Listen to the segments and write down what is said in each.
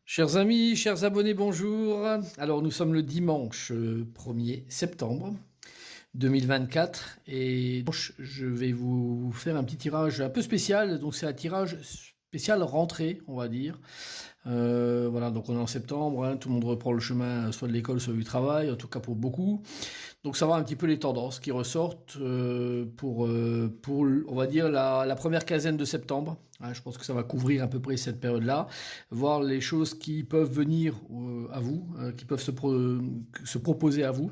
Chers amis, chers abonnés, bonjour. Alors nous sommes le dimanche 1er septembre 2024 et je vais vous faire un petit tirage un peu spécial. Donc c'est un tirage spécial rentrée, on va dire. Voilà, donc on est en septembre, hein, tout le monde reprend le chemin soit de l'école, soit du travail, en tout cas pour beaucoup. Donc ça va un petit peu les tendances qui ressortent pour on va dire, la première quinzaine de septembre. Hein, je pense que ça va couvrir à peu près cette période-là, voir les choses qui peuvent venir à vous, qui peuvent se proposer à vous.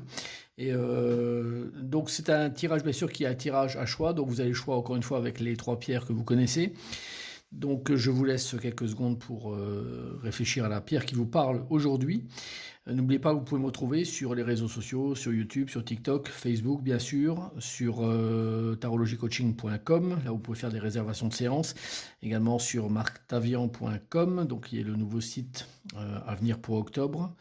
Et donc c'est un tirage bien sûr qui est un tirage à choix, donc vous avez le choix encore une fois avec les trois pierres que vous connaissez. Donc je vous laisse quelques secondes pour réfléchir à la pierre qui vous parle aujourd'hui. N'oubliez pas que vous pouvez me retrouver sur les réseaux sociaux, sur YouTube, sur TikTok, Facebook bien sûr, sur tarologycoaching.com, là vous pouvez faire des réservations de séances, également sur marctavian.com, donc qui est le nouveau site à venir pour octobre.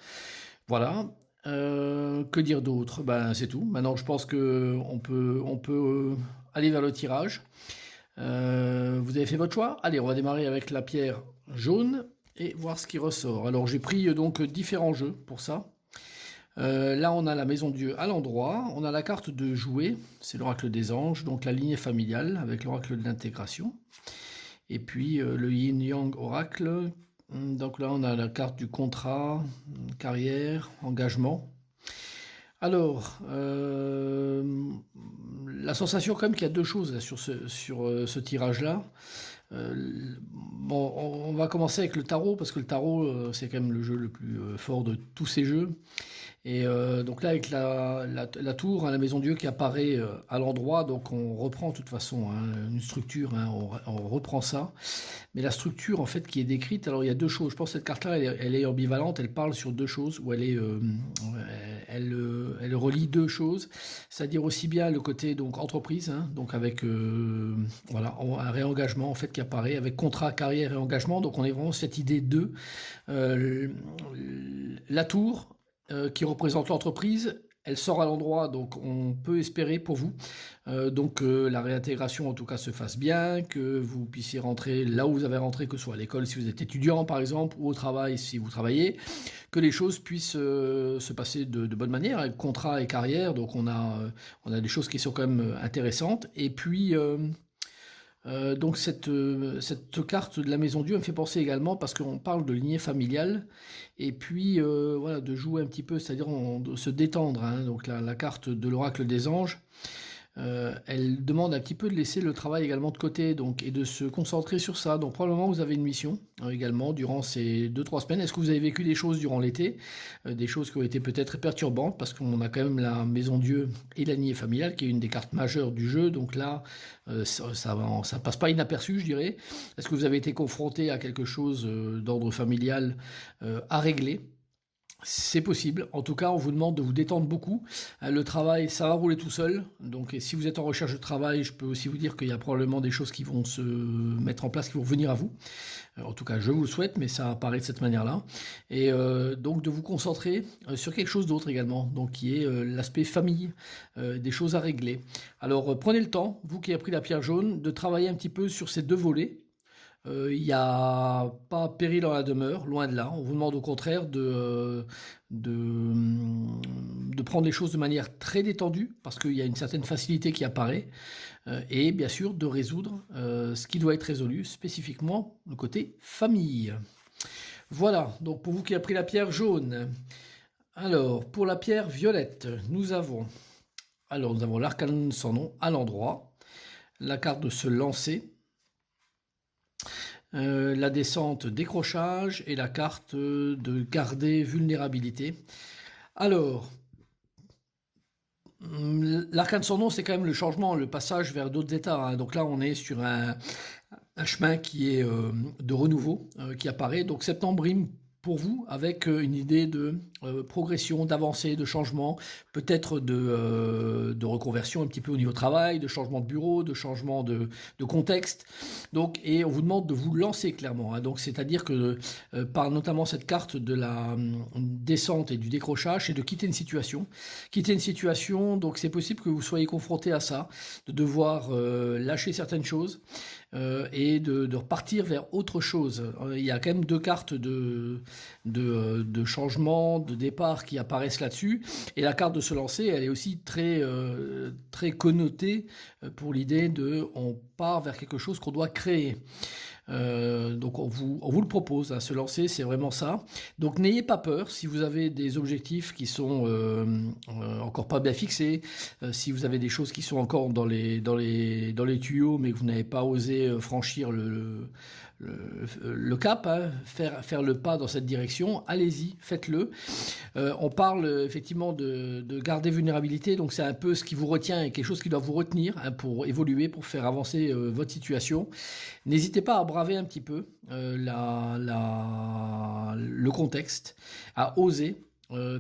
Voilà. Que dire d'autre? Ben c'est tout. Maintenant je pense que on peut aller vers le tirage. Vous avez fait votre choix? Allez, on va démarrer avec la pierre jaune et voir ce qui ressort. Alors j'ai pris donc différents jeux pour ça. Là on a la maison de Dieu à l'endroit, on a la carte de jouer, c'est l'oracle des anges, donc la lignée familiale avec l'oracle de l'intégration. Et puis le yin yang oracle, donc là on a la carte du contrat, carrière, engagement. Alors, la sensation quand même qu'il y a deux choses là, sur ce tirage-là. Bon, on va commencer avec le tarot, parce que le tarot, c'est quand même le jeu le plus fort de tous ces jeux. Et donc là, avec la tour, hein, la maison Dieu qui apparaît à l'endroit, donc on reprend de toute façon hein, une structure, hein, on reprend ça. Mais la structure en fait qui est décrite, alors il y a deux choses. Je pense que cette carte-là, elle est ambivalente, elle parle sur deux choses, ou elle relie deux choses, c'est-à-dire aussi bien le côté donc entreprise, hein, donc avec voilà un réengagement en fait qui apparaît avec contrat, carrière et engagement. Donc on est vraiment cette idée de la tour qui représente l'entreprise. Elle sort à l'endroit, donc on peut espérer pour vous la réintégration en tout cas se fasse bien, que vous puissiez rentrer là où vous avez rentré, que ce soit à l'école si vous êtes étudiant par exemple, ou au travail si vous travaillez, que les choses puissent se passer de bonne manière, avec contrat et carrière, donc on a des choses qui sont quand même intéressantes. Et puis donc cette carte de la maison Dieu me fait penser également parce qu'on parle de lignée familiale et puis voilà de jouer un petit peu, c'est-à-dire de se détendre. Hein, donc la carte de l'oracle des anges, elle demande un petit peu de laisser le travail également de côté donc, et de se concentrer sur ça. Donc probablement vous avez une mission également durant ces 2-3 semaines. Est-ce que vous avez vécu des choses durant l'été, des choses qui ont été peut-être perturbantes parce qu'on a quand même la maison Dieu et la lignée familiale qui est une des cartes majeures du jeu. Donc là, ça passe pas inaperçu, je dirais. Est-ce que vous avez été confronté à quelque chose d'ordre familial à régler? C'est possible. En tout cas, on vous demande de vous détendre beaucoup. Le travail, ça va rouler tout seul. Donc, et si vous êtes en recherche de travail, je peux aussi vous dire qu'il y a probablement des choses qui vont se mettre en place, qui vont venir à vous. En tout cas, je vous le souhaite, mais ça apparaît de cette manière-là. Et donc, de vous concentrer sur quelque chose d'autre également, donc qui est l'aspect famille, des choses à régler. Alors, prenez le temps, vous qui avez pris la pierre jaune, de travailler un petit peu sur ces deux volets. Il n'y a pas péril dans la demeure, loin de là. On vous demande au contraire de prendre les choses de manière très détendue, parce qu'il y a une certaine facilité qui apparaît, et bien sûr de résoudre ce qui doit être résolu, spécifiquement le côté famille. Voilà, donc pour vous qui avez pris la pierre jaune. Alors, pour la pierre violette, nous avons l'arcane sans nom à l'endroit, la carte de se lancer, la descente décrochage et la carte de garder vulnérabilité. Alors, l'arcane sans nom, c'est quand même le changement, le passage vers d'autres états. Hein. Donc là, on est sur un chemin qui est de renouveau, qui apparaît. Donc septembre rime pour vous avec une idée de progression, d'avancée, de changement, peut-être de reconversion un petit peu au niveau travail, de changement de bureau, de changement de contexte. Donc, et on vous demande de vous lancer clairement. Hein. Donc, c'est-à-dire que par notamment cette carte de la descente et du décrochage, c'est de quitter une situation. Quitter une situation, donc c'est possible que vous soyez confronté à ça, de devoir lâcher certaines choses. et de repartir vers autre chose. Il y a quand même deux cartes de changement, de départ qui apparaissent là-dessus. Et la carte de se lancer, elle est aussi très connotée pour l'idée de on part vers quelque chose qu'on doit créer. Donc on vous le propose, hein, se lancer, c'est vraiment ça. Donc n'ayez pas peur si vous avez des objectifs qui sont encore pas bien fixés, si vous avez des choses qui sont encore dans les tuyaux, mais que vous n'avez pas osé franchir le cap, hein, faire le pas dans cette direction, allez-y, faites-le. On parle effectivement de garder vulnérabilité, donc c'est un peu ce qui vous retient et quelque chose qui doit vous retenir, hein, pour évoluer, pour faire avancer votre situation. N'hésitez pas à braver un petit peu le contexte, à oser.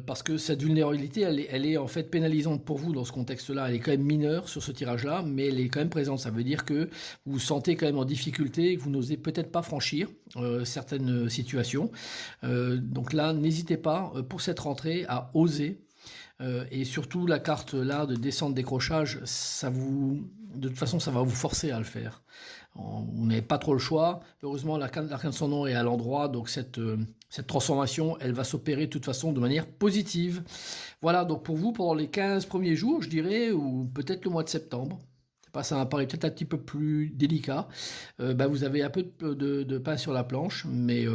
Parce que cette vulnérabilité, elle est en fait pénalisante pour vous dans ce contexte-là. Elle est quand même mineure sur ce tirage-là, mais elle est quand même présente. Ça veut dire que vous vous sentez quand même en difficulté et que vous n'osez peut-être pas franchir certaines situations. Donc là, n'hésitez pas pour cette rentrée à oser. Et surtout la carte là de descente-décrochage, de toute façon, ça va vous forcer à le faire. Vous n'avez pas trop le choix. Heureusement, l'arcane de son nom est à l'endroit, donc cette transformation, elle va s'opérer de toute façon de manière positive. Voilà, donc pour vous, pendant les 15 premiers jours, je dirais, ou peut-être le mois de septembre, ça m'apparaît peut-être un petit peu plus délicat, vous avez un peu de pain sur la planche, mais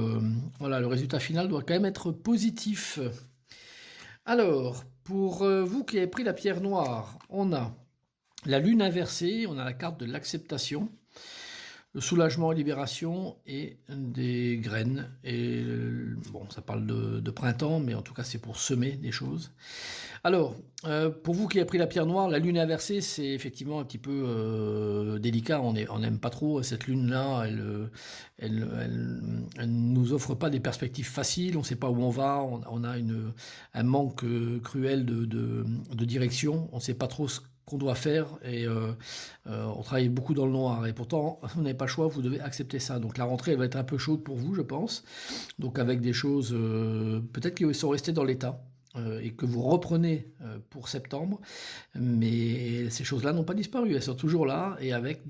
voilà, le résultat final doit quand même être positif. Alors, pour vous qui avez pris la pierre noire, on a la lune inversée, on a la carte de l'acceptation, le soulagement et libération et des graines. Et bon, ça parle de printemps, mais en tout cas c'est pour semer des choses. Alors, pour vous qui avez pris la pierre noire, la lune inversée, c'est effectivement un petit peu délicat. On n'aime pas trop cette lune-là. Elle nous offre pas des perspectives faciles. On ne sait pas où on va. On a un manque cruel de direction. On ne sait pas trop ce qu'on doit faire et on travaille beaucoup dans le noir et pourtant vous n'avez pas le choix, vous devez accepter ça. Donc la rentrée elle va être un peu chaude pour vous, je pense, donc avec des choses peut-être qui sont restées dans l'état et que vous reprenez pour septembre, mais ces choses-là n'ont pas disparu, elles sont toujours là et avec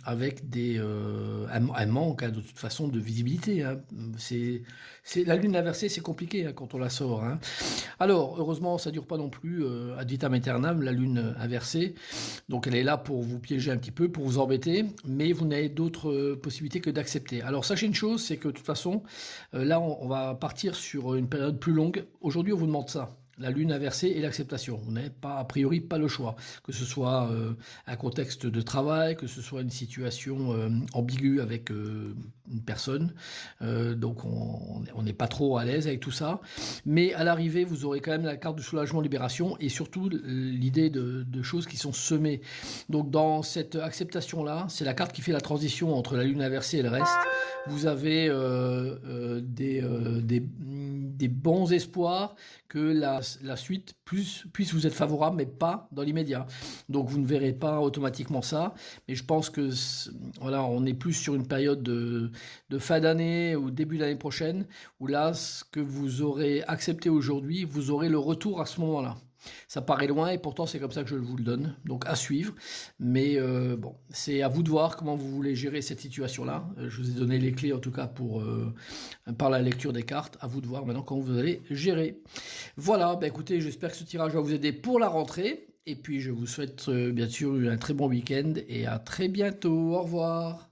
un manque, hein, de toute façon de visibilité, hein. La lune inversée, c'est compliqué, hein, quand on la sort, hein. Alors heureusement ça dure pas non plus ad vitam aeternam, la lune inversée, donc elle est là pour vous piéger un petit peu, pour vous embêter, mais vous n'avez d'autres possibilités que d'accepter. Alors sachez une chose, c'est que de toute façon là on va partir sur une période plus longue. Aujourd'hui on vous demande ça, la lune inversée et l'acceptation. Vous n'avez pas, a priori, pas le choix. Que ce soit un contexte de travail, que ce soit une situation ambiguë avec une personne. Donc on n'est pas trop à l'aise avec tout ça. Mais à l'arrivée, vous aurez quand même la carte du soulagement, libération et surtout l'idée de choses qui sont semées. Donc dans cette acceptation-là, c'est la carte qui fait la transition entre la lune inversée et le reste. Vous avez des bons espoirs que la suite puisse vous être favorable, mais pas dans l'immédiat. Donc vous ne verrez pas automatiquement ça, mais je pense que voilà, on est plus sur une période de fin d'année ou début d'année prochaine, où là, ce que vous aurez accepté aujourd'hui, vous aurez le retour à ce moment-là. Ça paraît loin et pourtant c'est comme ça que je vous le donne, donc à suivre. Mais bon, c'est à vous de voir comment vous voulez gérer cette situation-là. Je vous ai donné les clés en tout cas par la lecture des cartes. À vous de voir maintenant comment vous allez gérer. Voilà, écoutez, j'espère que ce tirage va vous aider pour la rentrée. Et puis je vous souhaite bien sûr un très bon week-end et à très bientôt. Au revoir.